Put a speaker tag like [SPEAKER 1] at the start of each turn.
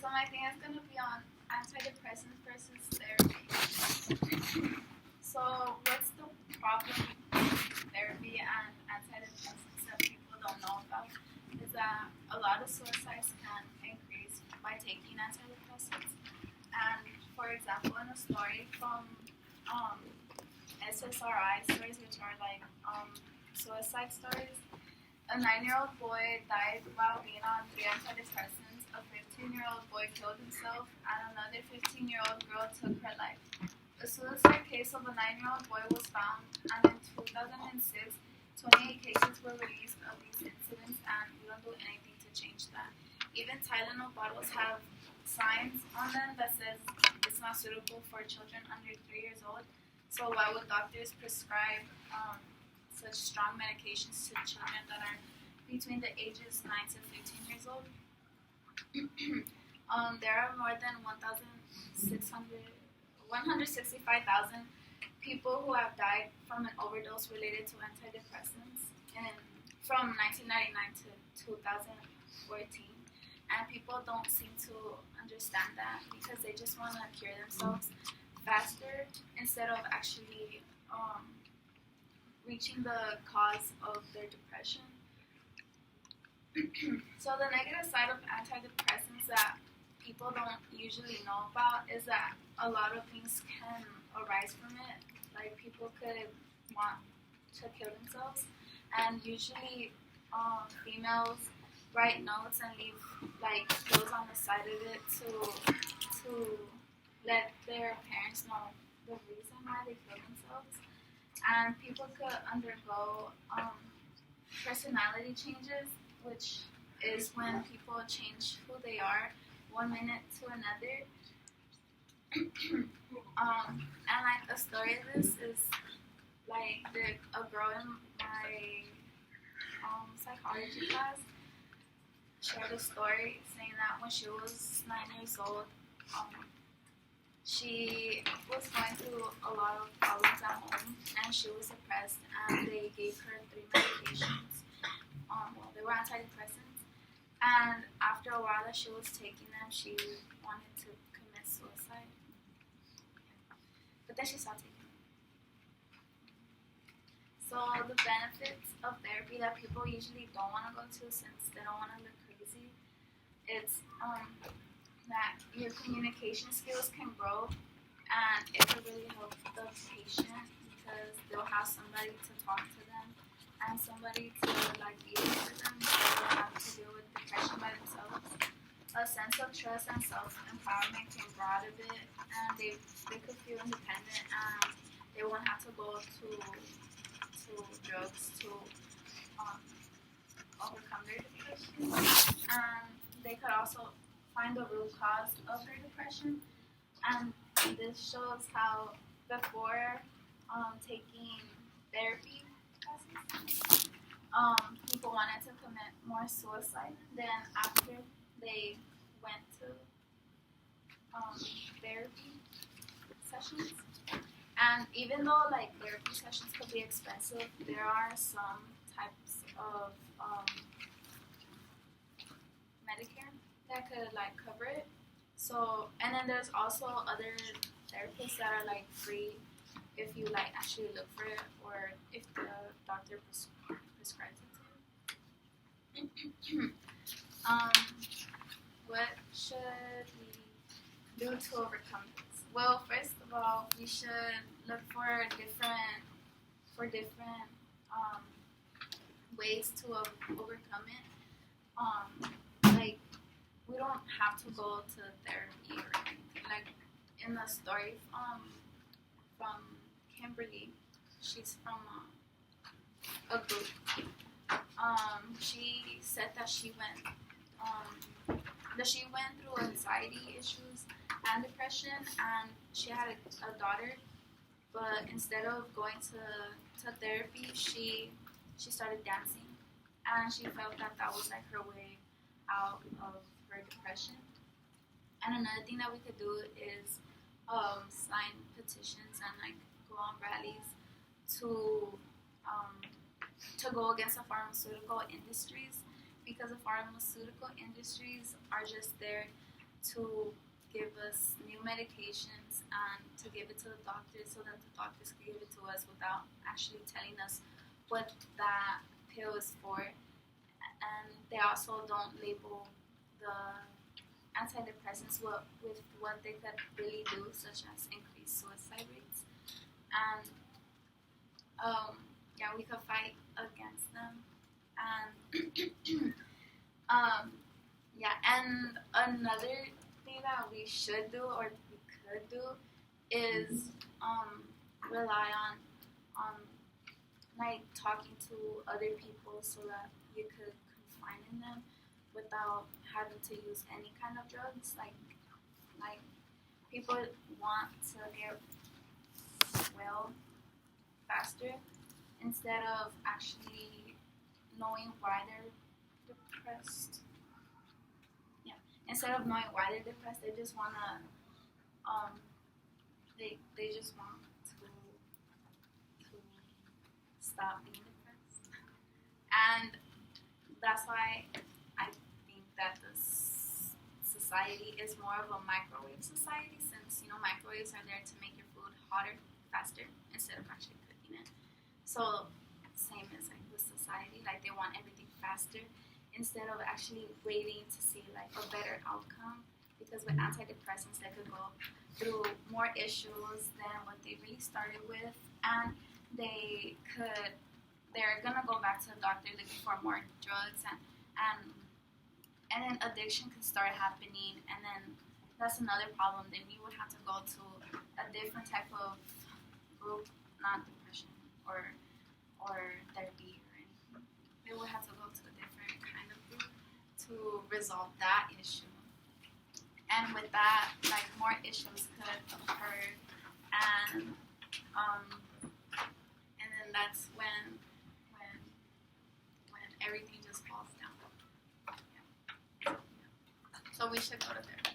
[SPEAKER 1] So my thing is gonna be on antidepressants versus therapy. So what's the problem with therapy and antidepressants that people don't know about is that a lot of suicides can increase by taking antidepressants. And for example, in a story from SSRI stories, which are like suicide stories, a 9-year-old boy died while being on 3 antidepressants. A 15-year-old boy killed himself, and another 15-year-old girl took her life. A suicide case of a 9-year-old boy was found, and in 2006, 28 cases were released of these incidents, and we don't do anything to change that. Even Tylenol bottles have signs on them that says it's not suitable for children under 3 years old. So why would doctors prescribe such strong medications to children that are between the ages 9 to 15 years old? There are more than 165,000 people who have died from an overdose related to antidepressants from 1999 to 2014. And people don't seem to understand that because they just want to cure themselves faster instead of actually reaching the cause of their depression. So the negative side of antidepressants that people don't usually know about is that a lot of things can arise from it. Like people could want to kill themselves, and usually females write notes and leave like clothes on the side of it to let their parents know the reason why they kill themselves. And people could undergo personality changes, which is when people change who they are 1 minute to another. And like a story of this is like a girl in my psychology class shared a story saying that when she was 9 years old, she was going through a lot of problems at home, and she was depressed, and they gave her 3 medications. They were antidepressants, and after a while that she was taking them, she wanted to commit suicide. But then she stopped taking them. So the benefits of therapy that people usually don't want to go to since they don't want to look crazy, it's that your communication skills can grow, and it can really help the patient because they'll have somebody to talk to them and somebody to like be there for them, so they don't have to deal with depression by themselves. A sense of trust and self-empowerment can grow out of it, and they could feel independent, and they won't have to go to drugs to overcome their depression. And they could also find the root cause of their depression, and this shows how before taking therapy classes, people wanted to commit more suicide than after they went to therapy sessions. And even though like therapy sessions could be expensive, there are some types of Medicare that could like cover it. So, and then there's also other therapists that are like free if you like actually look for it, or if the doctor prescribes it to you. What should we do to overcome this? Well, first of all, we should look for different ways to overcome it. Like we don't have to go to therapy or anything. Like in the story from Kimberly, she's from a group. She said that she went through anxiety issues and depression, and she had a daughter. But instead of going to therapy, she started dancing, and she felt that was like her way out of her depression. And another thing that we could do is sign petitions and like go on rallies to go against the pharmaceutical industries, because the pharmaceutical industries are just there to give us new medications and to give it to the doctors so that the doctors can give it to us without actually telling us what that pill is for. And they also don't label the antidepressants with what they could really do, such as increase suicide rates. And yeah, we could fight against them. And yeah, and another thing that we should do or we could do is rely on like talking to other people so that you could confine in them without having to use any kind of drugs. Like people want to get well faster instead of actually knowing why they're depressed. Yeah, instead of knowing why they're depressed, they just wanna they just want to stop being depressed, and that's why I think that this society is more of a microwave society, since microwaves are there to make your food hotter faster instead of actually cooking it. So same as like with society, like they want everything faster instead of actually waiting to see like a better outcome. Because with antidepressants, they could go through more issues than what they really started with, and they're gonna go back to the doctor looking for more drugs, and then addiction could start happening, and then that's another problem. Then you would have to go to a different type of group, not depression or therapy or anything. They would have to go to a different kind of group to resolve that issue. And with that, like more issues could occur, and then that's when everything just falls down. Yeah. So we should go to therapy.